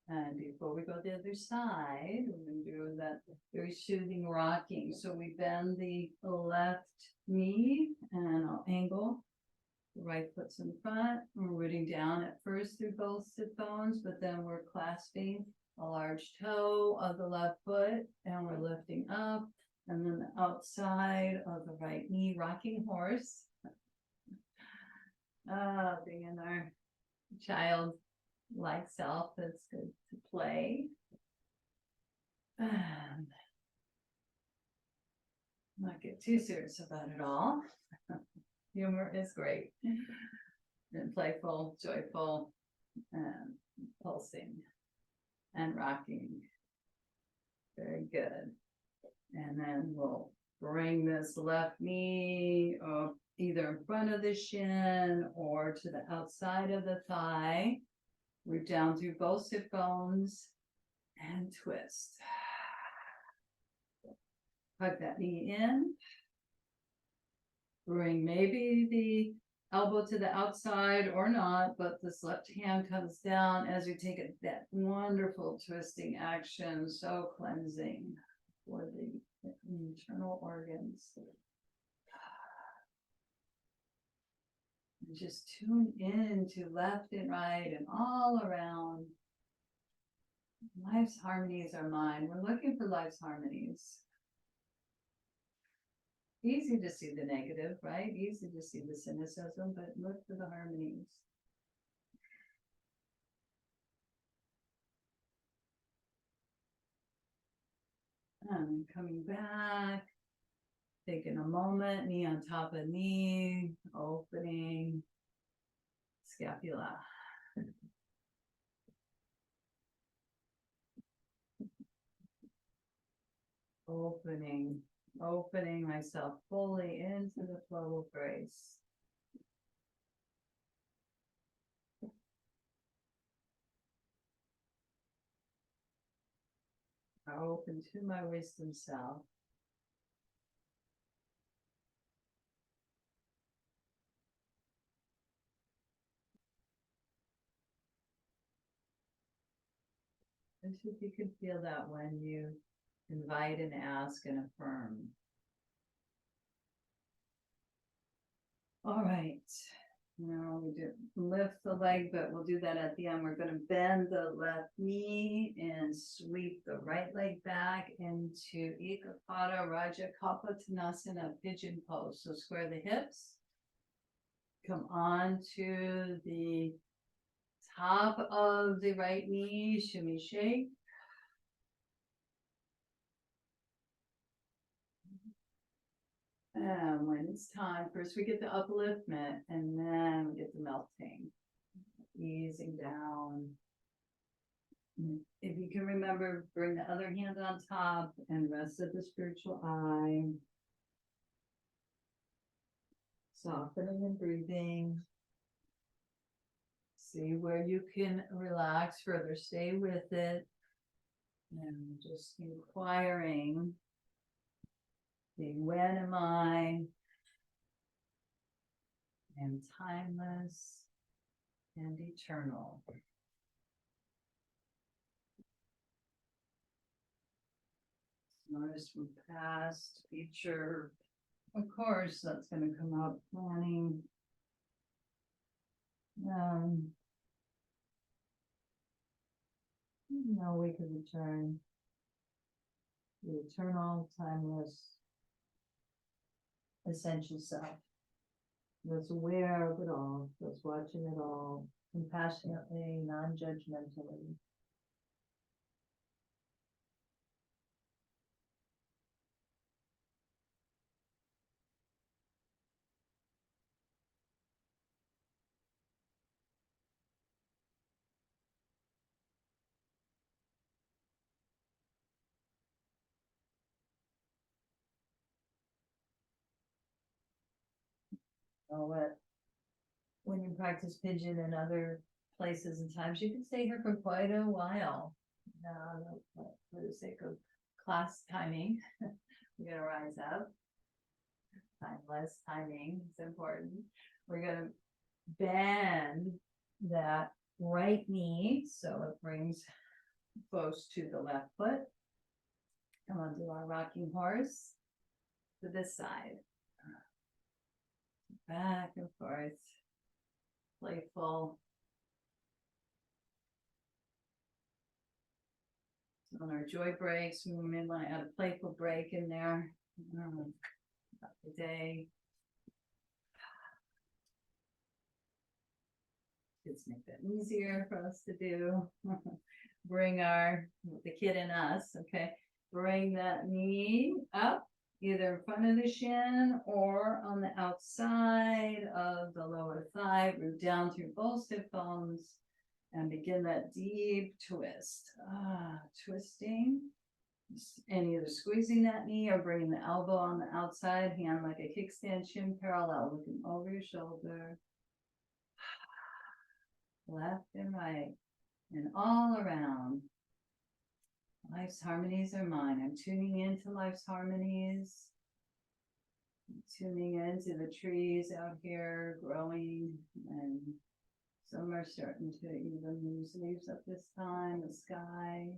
And before we go to the other side, we're going to do that very soothing rocking. So we bend the left knee and I'll angle. The right foot's in front. We're rooting down at first through both sit bones, but then we're clasping a large toe of the left foot, and we're lifting up, and then the outside of the right knee, rocking horse. Being in our child-like self, that's good to play. And not get too serious about it all. Humor is great. And playful, joyful, and pulsing and rocking. Very good. And then we'll bring this left knee up either in front of the shin or to the outside of the thigh. Root down through both hip bones and twist. Hug that knee in. Bring maybe the elbow to the outside or not, but this left hand comes down as we take that wonderful twisting action, so cleansing for the internal organs. And just tune in to left and right and all around. Life's harmonies are mine. We're looking for life's harmonies. Easy to see the negative, right? Easy to see the cynicism, but look for the harmonies. And coming back, taking a moment, knee on top of knee, opening scapula. Opening myself fully into the flow of grace. I open to my wisdom self. And if you can feel that when you invite and ask and affirm. All right. Now we do lift the leg, but we'll do that at the end. We're going to bend the left knee and sweep the right leg back into Ekapada Raja Kapotanasana pigeon pose. So square the hips. Come on to the top of the right knee, shimmy shake. And when it's time, first we get the upliftment and then we get the melting, easing down. If you can remember, bring the other hand on top and rest at the spiritual eye. Softening and breathing. See where you can relax further, stay with it. And just inquiring. When am I? And timeless and eternal. Notice from past, future. Of course, that's going to come up. Planning. No, we can return. The eternal, timeless, essential self. That's aware of it all, that's watching it all, compassionately, non-judgmentally. Know what? When you practice pigeon in other places and times, you can stay here for quite a while. For the sake of class timing, we're going to rise up. Timeless timing is important. We're going to bend that right knee so it brings close to the left foot. Come on to our rocking horse to this side. Back and forth. Playful. On our joy breaks, we may want to add a playful break in there. About the day. Kids make that easier for us to do. Bring the kid in us, okay? Bring that knee up, either in front of the shin or on the outside of the lower thigh. Root down through both hip bones and begin that deep twist. Twisting. And either squeezing that knee or bringing the elbow on the outside, hand like a kickstand, chin parallel, looking over your shoulder. Left and right, and all around. Life's harmonies are mine. I'm tuning into life's harmonies. I'm tuning into the trees out here growing, and some are starting to even lose leaves up this time, the sky.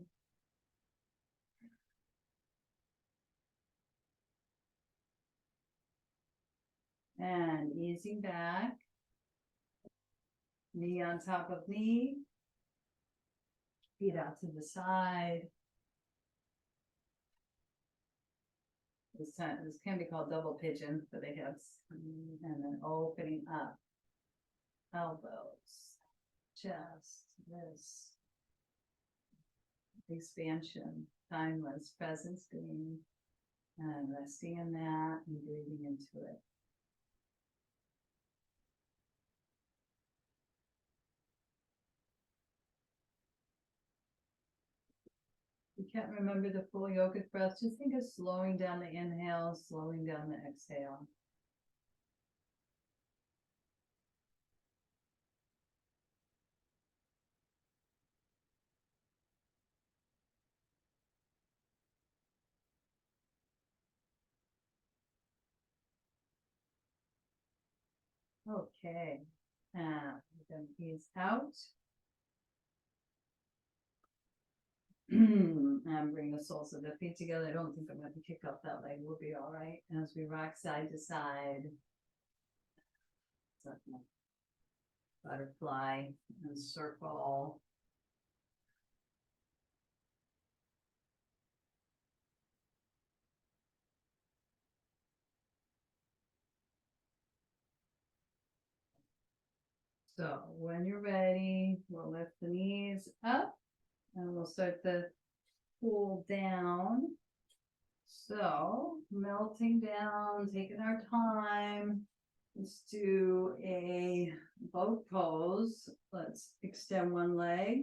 And easing back. Knee on top of knee. Feet out to the side. This can be called double pigeon for the hips. And then opening up. Elbows. Chest. This. Expansion. Timeless. Presence being. And resting in that and breathing into it. You can't remember the full yogic breath, just think of slowing down the inhale, slowing down the exhale. Okay, and then ease out. And bring the soles of the feet together. I don't think I'm going to kick up that leg. We'll be all right as we rock side to side. Butterfly and circle. So when you're ready, we'll lift the knees up and we'll start to cool down. So melting down, taking our time. Let's do a boat pose. Let's extend one leg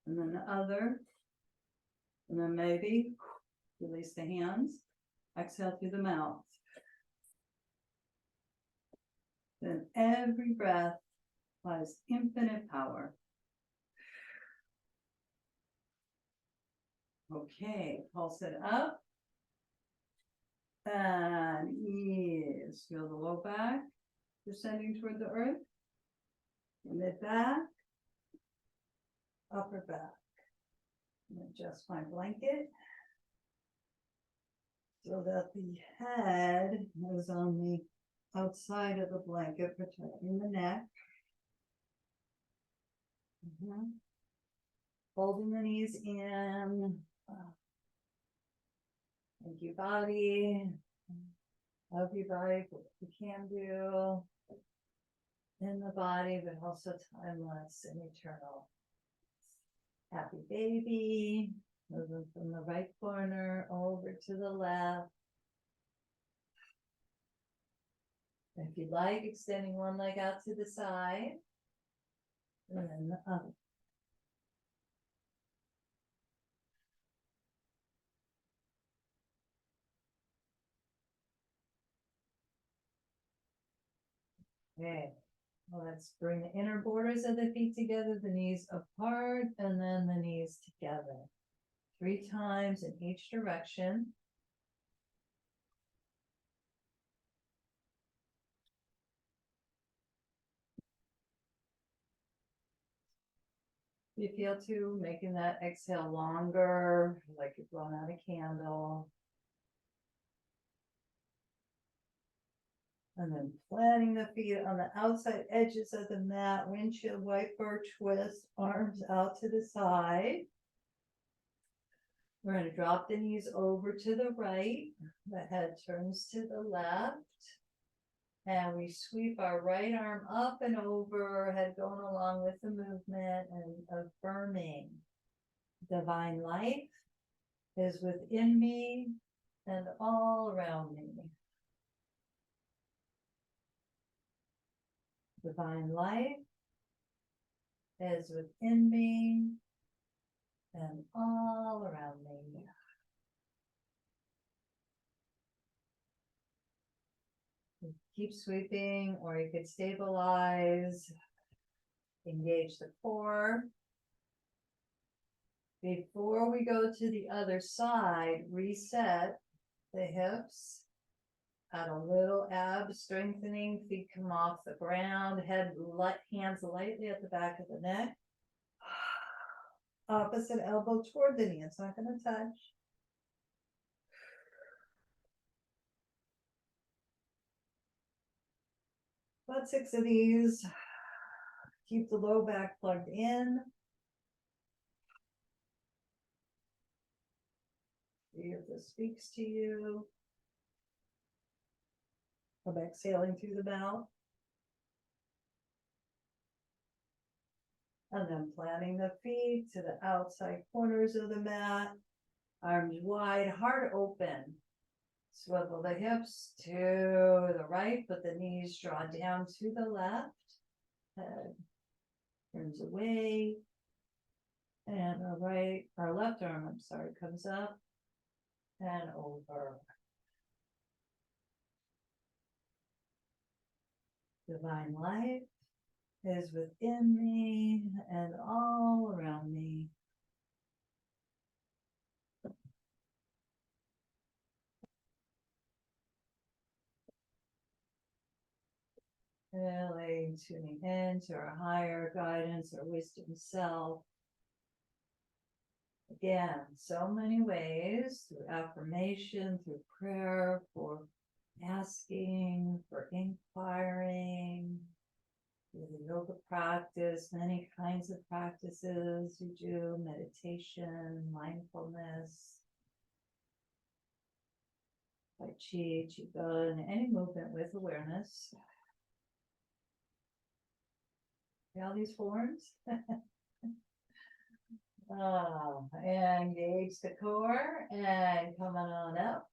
and then the other. And then maybe release the hands. Exhale through the mouth. Then every breath has infinite power. Okay, pulse it up. And ease. Feel the low back descending toward the earth. Mid back. Upper back. Adjust my blanket so that the head is on the outside of the blanket, protecting the neck. Holding the knees in. Thank you, body. Love your body for what you can do in the body, but also timeless and eternal. Happy baby. Moving from the right corner over to the left. And if you'd like, extending one leg out to the side. And then the other. Okay, well, let's bring the inner borders of the feet together, the knees apart, and then the knees together. 3 times in each direction. If you feel to, making that exhale longer, like you're blowing out a candle. And then planting the feet on the outside edges of the mat, windshield wiper twist, arms out to the side. We're gonna drop the knees over to the right, the head turns to the left. And we sweep our right arm up and over, head going along with the movement and affirming. Divine life is within me and all around me. Divine life is within me and all around me. Keep sweeping, or you could stabilize, engage the core. Before we go to the other side, reset the hips. Add a little ab strengthening, feet come off the ground, hands lightly at the back of the neck. Opposite elbow toward the knee, it's not gonna touch. About 6 of these. Keep the low back plugged in. See if this speaks to you. Come exhaling through the mouth. And then planting the feet to the outside corners of the mat. Arms wide, heart open. Swivel the hips to the right, but the knees draw down to the left. Head turns away. And our left arm, comes up and over. Divine life is within me and all around me. Really tuning into our higher guidance, our wisdom self. Again, so many ways, through affirmation, through prayer, for asking, for inquiring, through the yoga practice, many kinds of practices you do, meditation, mindfulness, Tai Chi, Qigong, any movement with awareness. See all these forms? Engage the core and coming on up.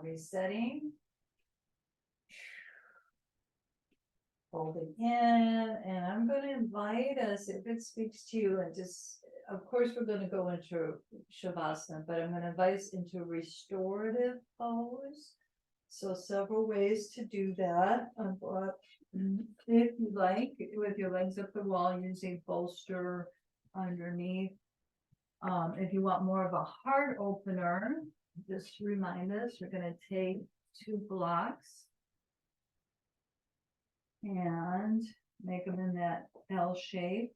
Resetting. Holding in, and I'm going to invite us, if it speaks to you, and just, of course, we're going to go into Shavasana, but I'm going to invite us into restorative pose. So several ways to do that. If you like, with your legs up the wall, using bolster underneath. If you want more of a heart opener, just remind us, we're going to take 2 blocks and make them in that L shape.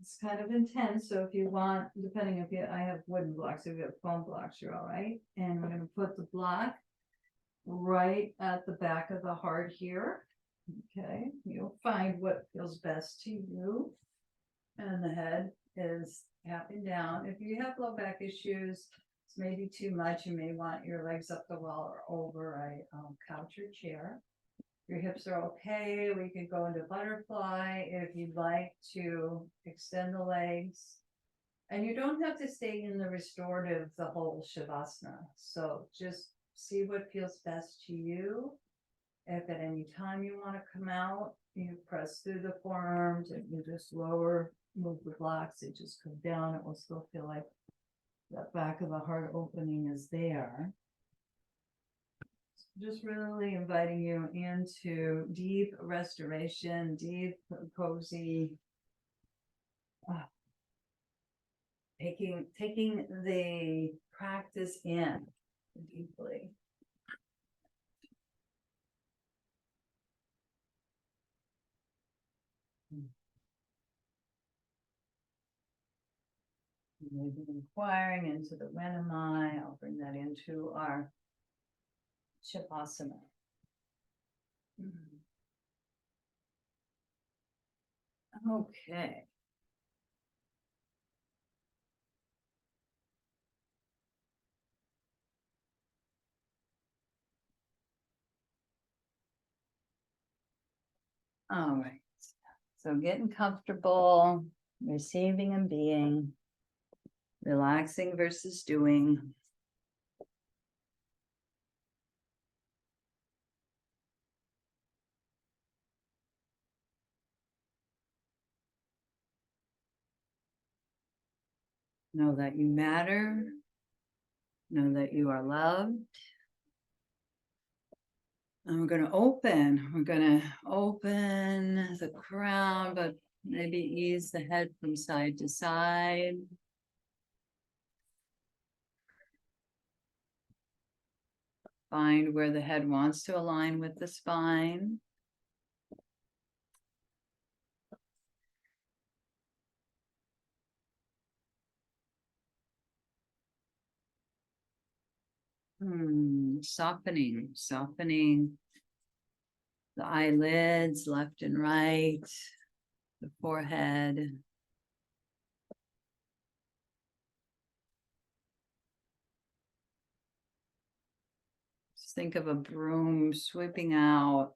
It's kind of intense, so if you want, depending if I have wooden blocks, if you have foam blocks, you're all right. And we're going to put the block right at the back of the heart here. Okay, you'll find what feels best to you. And the head is tapping down. If you have low back issues, it's maybe too much, you may want your legs up the wall or over a couch or chair. Your hips are okay, we can go into butterfly if you'd like to extend the legs. And you don't have to stay in the restorative the whole Shavasana. So just see what feels best to you. If at any time you want to come out, you press through the forearms and you just move the blocks, it just comes down. It will still feel like that back of the heart opening is there. Just really inviting you into deep restoration, deep, cozy, taking the practice in deeply. Maybe inquiring into the when am I, I'll bring that into our Shavasana. Okay. All right. So getting comfortable, receiving and being, relaxing versus doing. Know that you matter. Know that you are loved. And we're going to open. We're going to open the crown, but maybe ease the head from side to side. Find where the head wants to align with the spine. Softening, softening the eyelids left and right, the forehead. Just think of a broom sweeping out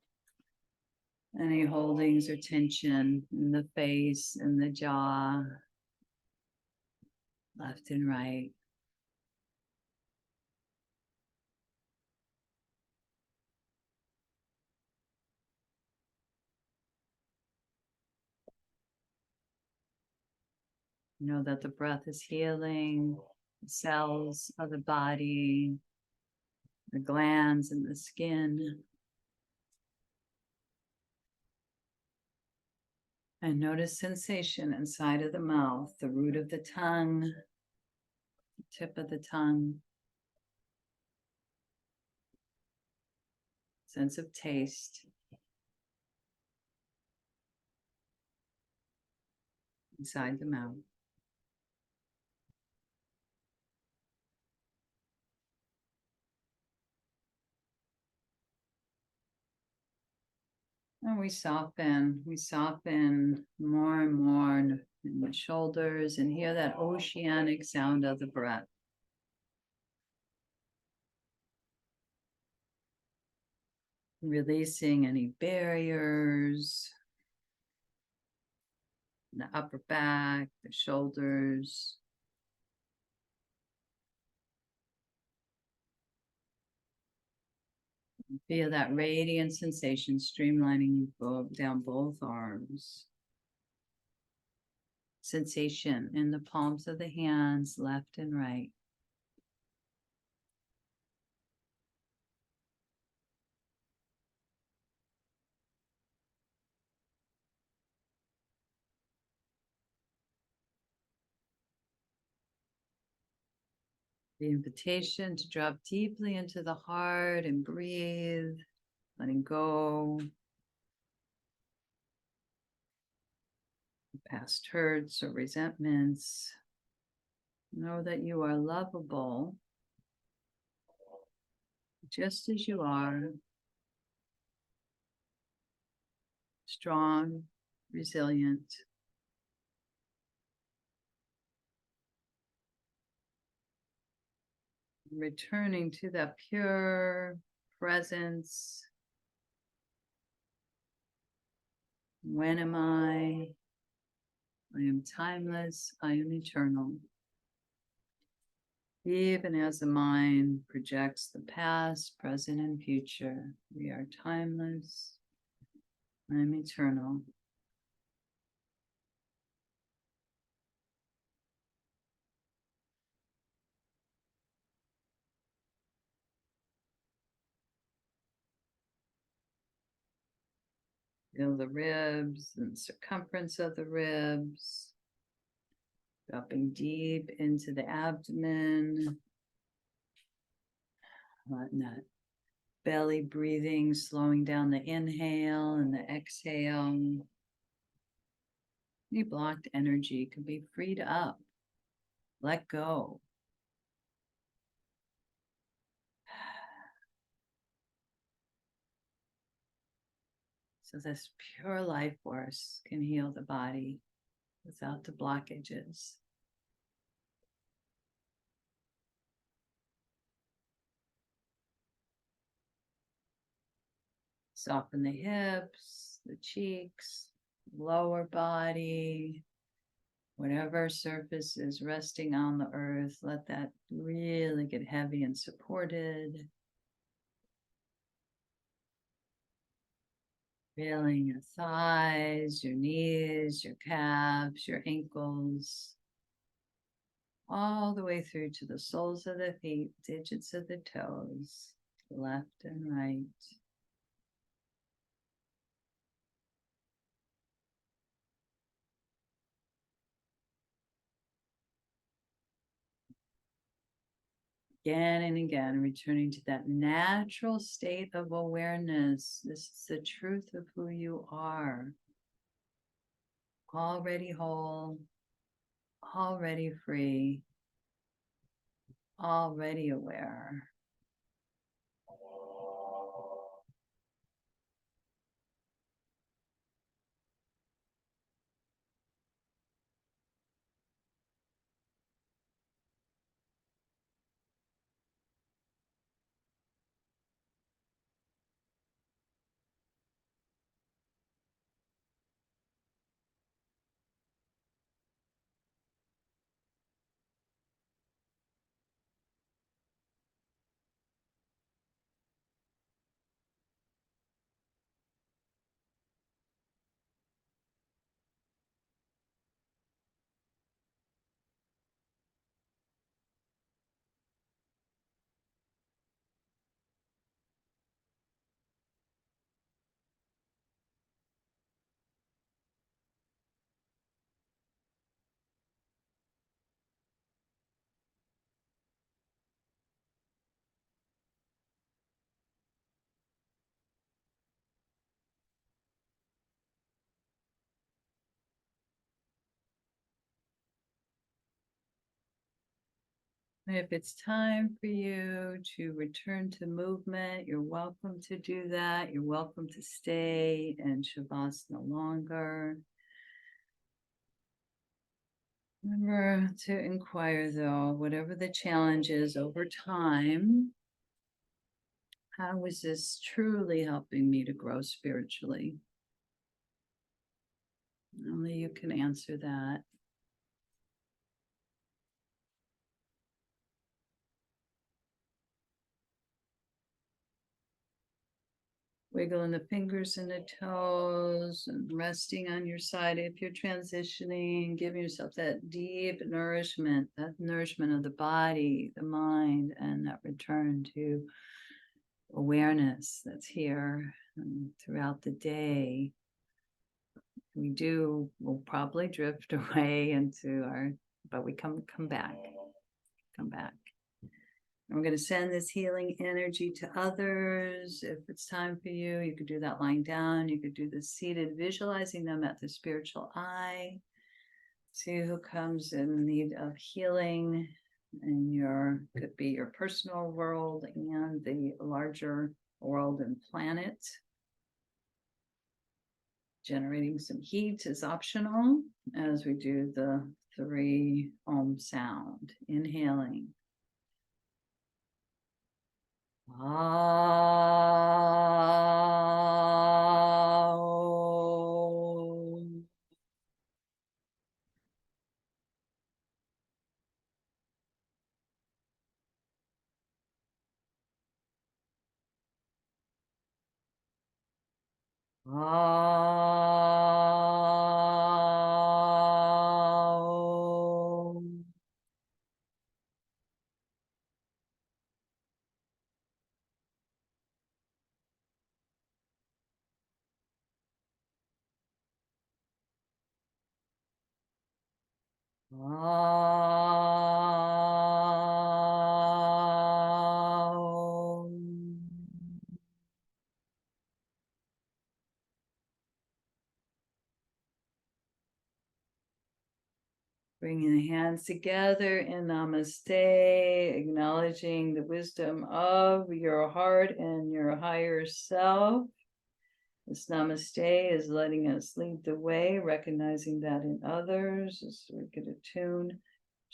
any holdings or tension in the face and the jaw, left and right. Know that the breath is healing the cells of the body, the glands and the skin. And notice sensation inside of the mouth, the root of the tongue, the tip of the tongue. Sense of taste. Inside the mouth. And we soften more and more in the shoulders and hear that oceanic sound of the breath. Releasing any barriers, the upper back, the shoulders. Feel that radiant sensation streamlining down both arms. Sensation in the palms of the hands, left and right. The invitation to drop deeply into the heart and breathe, letting go. Past hurts or resentments. Know that you are lovable just as you are. Strong, resilient. Returning to that pure presence. When am I? I am timeless. I am eternal. Even as the mind projects the past, present, and future, we are timeless. I am eternal. Feel the ribs and circumference of the ribs. Dropping deep into the abdomen. Letting that belly breathing, slowing down the inhale and the exhale. Any blocked energy can be freed up. Let go. So this pure life force can heal the body without the blockages. Soften the hips, the cheeks, lower body, whatever surface is resting on the earth. Let that really get heavy and supported. Feeling your thighs, your knees, your calves, your ankles, all the way through to the soles of the feet, digits of the toes, left and right. Again and again, returning to that natural state of awareness. This is the truth of who you are. Already whole, already free, already aware. If it's time for you to return to movement, you're welcome to do that. You're welcome to stay in Shavasana longer. Remember to inquire, though, whatever the challenge is over time, how is this truly helping me to grow spiritually? Only you can answer that. Wiggling the fingers and the toes and resting on your side if you're transitioning, giving yourself that deep nourishment, that nourishment of the body, the mind, and that return to awareness that's here throughout the day. We'll probably drift away into but we come back. And we're going to send this healing energy to others. If it's time for you, you could do that lying down. You could do this seated, visualizing them at the spiritual eye. See who comes in need of healing in could be your personal world and the larger world and planet. Generating some heat is optional as we do the 3 Om sound. Inhaling. Bringing the hands together in Namaste, acknowledging the wisdom of your heart and your higher self. This Namaste is letting us lead the way, recognizing that in others as we get attuned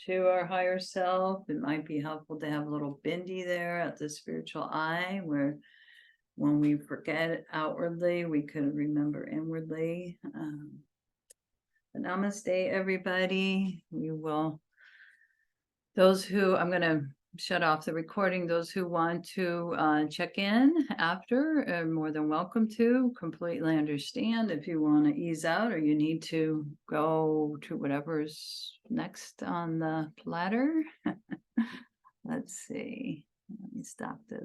to our higher self. It might be helpful to have a little bindi there at the spiritual eye where when we forget outwardly, we could remember inwardly. But namaste, everybody. We will, those who, I'm going to shut off the recording. Those who want to check in after are more than welcome to. Completely understand if you want to ease out or you need to go to whatever's next on the platter. Let's see. Let me stop this.